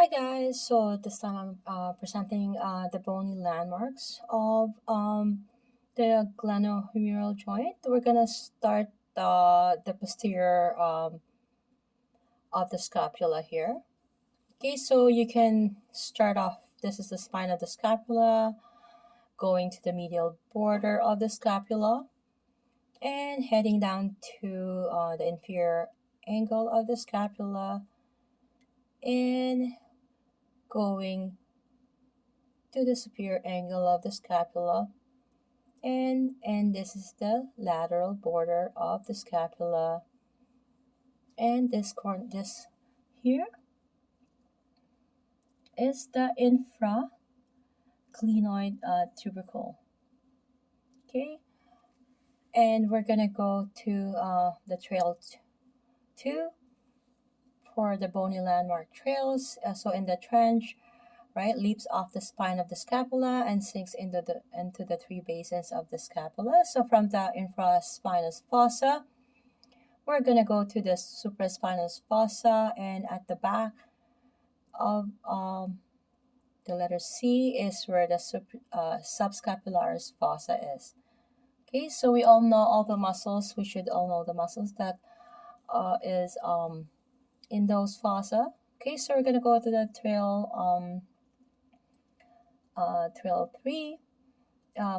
Hi guys, so this time I'm presenting the bony landmarks of the glenohumeral joint. We're gonna start the posterior of the scapula here. Okay, so you can start off. This is the spine of the scapula, going to the medial border of the scapula, and heading down to the inferior angle of the scapula, and going to the superior angle of the scapula, and this is the lateral border of the scapula, and this here is the infraclinoid tubercle. Okay, and we're gonna go to the two for the bony landmark trails. So in the trench, right, leaps off the spine of the scapula and sinks into the three basins of the scapula. So from the infraspinous fossa, we're gonna go to the supraspinous fossa, and at the back of the letter C is where the subscapularis fossa is. Okay, so we all know all the muscles. We should all know the muscles that is in those fossa. Okay, so we're gonna go to the trail 3.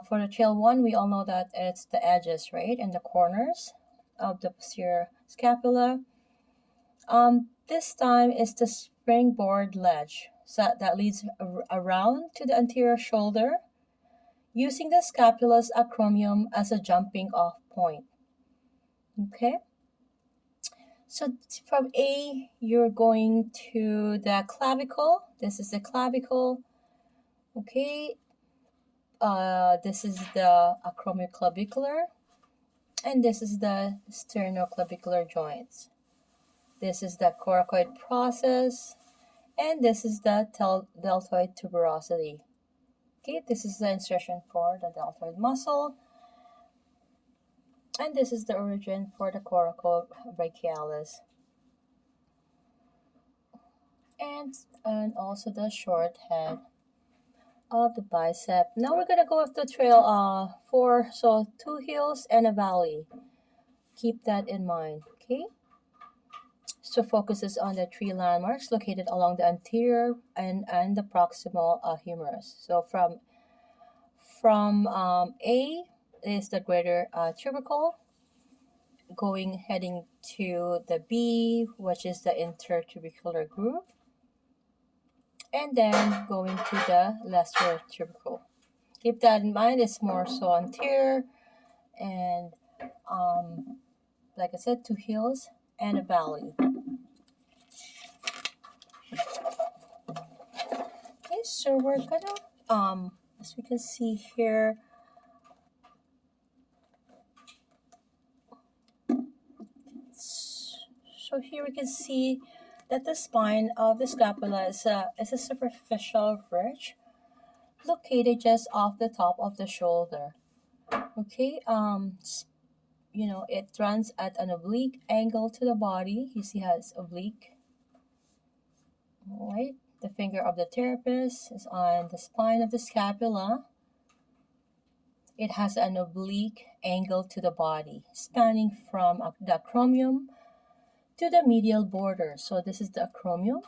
For the trail 1, we all know that it's the edges, right, and the corners of the posterior scapula. This time is the springboard ledge, so that leads around to the anterior shoulder, using the scapula's acromion as a jumping off point. Okay, so from A, you're going to the clavicle. This is the clavicle. Okay, this is the acromioclavicular, and this is the sternoclavicular joints. This is the coracoid process, and this is the deltoid tuberosity. Okay, this is the insertion for the deltoid muscle, and this is the origin for the coracobrachialis, and also the short head of the bicep. Now we're gonna go with the trail 4, so 2 hills and a valley. Keep that in mind, okay? So focuses on the three landmarks located along the anterior and the proximal humerus. So from A is the greater tubercle, heading to the B, which is the intertubercular groove, and then going to the lesser tubercle. Keep that in mind. It's more so anterior, and like I said, 2 hills and a valley. Okay, so we're gonna as we can see here, so here we can see that the spine of the scapula is a superficial ridge located just off the top of the shoulder. Okay, it runs at an oblique angle to the body. You see how it's oblique. All right, the finger of the therapist is on the spine of the scapula. It has an oblique angle to the body, spanning from the acromion to the medial border. So this is the acromion,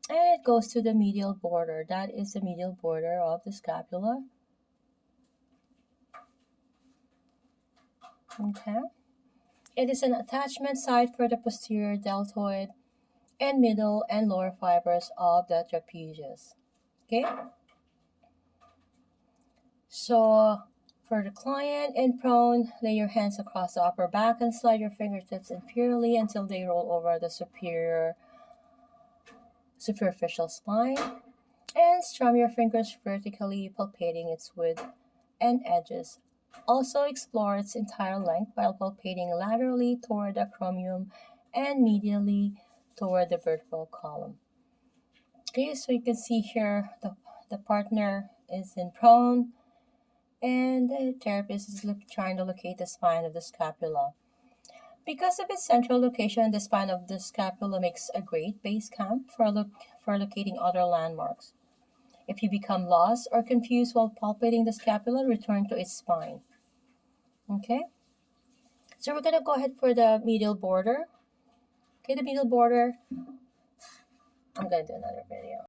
and it goes to the medial border. That is the medial border of the scapula. Okay. It is an attachment site for the posterior deltoid and middle and lower fibers of the trapezius. Okay. So for the client in prone, lay your hands across the upper back and slide your fingertips inferiorly until they roll over the superficial spine, and strum your fingers vertically, palpating its width and edges. Also explore its entire length while palpating laterally toward the acromion and medially toward the vertebral column. Okay, so you can see here the partner is in prone, and the therapist is trying to locate the spine of the scapula. Because of its central location, the spine of the scapula makes a great base camp for locating other landmarks. If you become lost or confused while palpating the scapula, return to its spine. Okay? So we're gonna go ahead for the medial border. Okay, the medial border. I'm gonna do another video.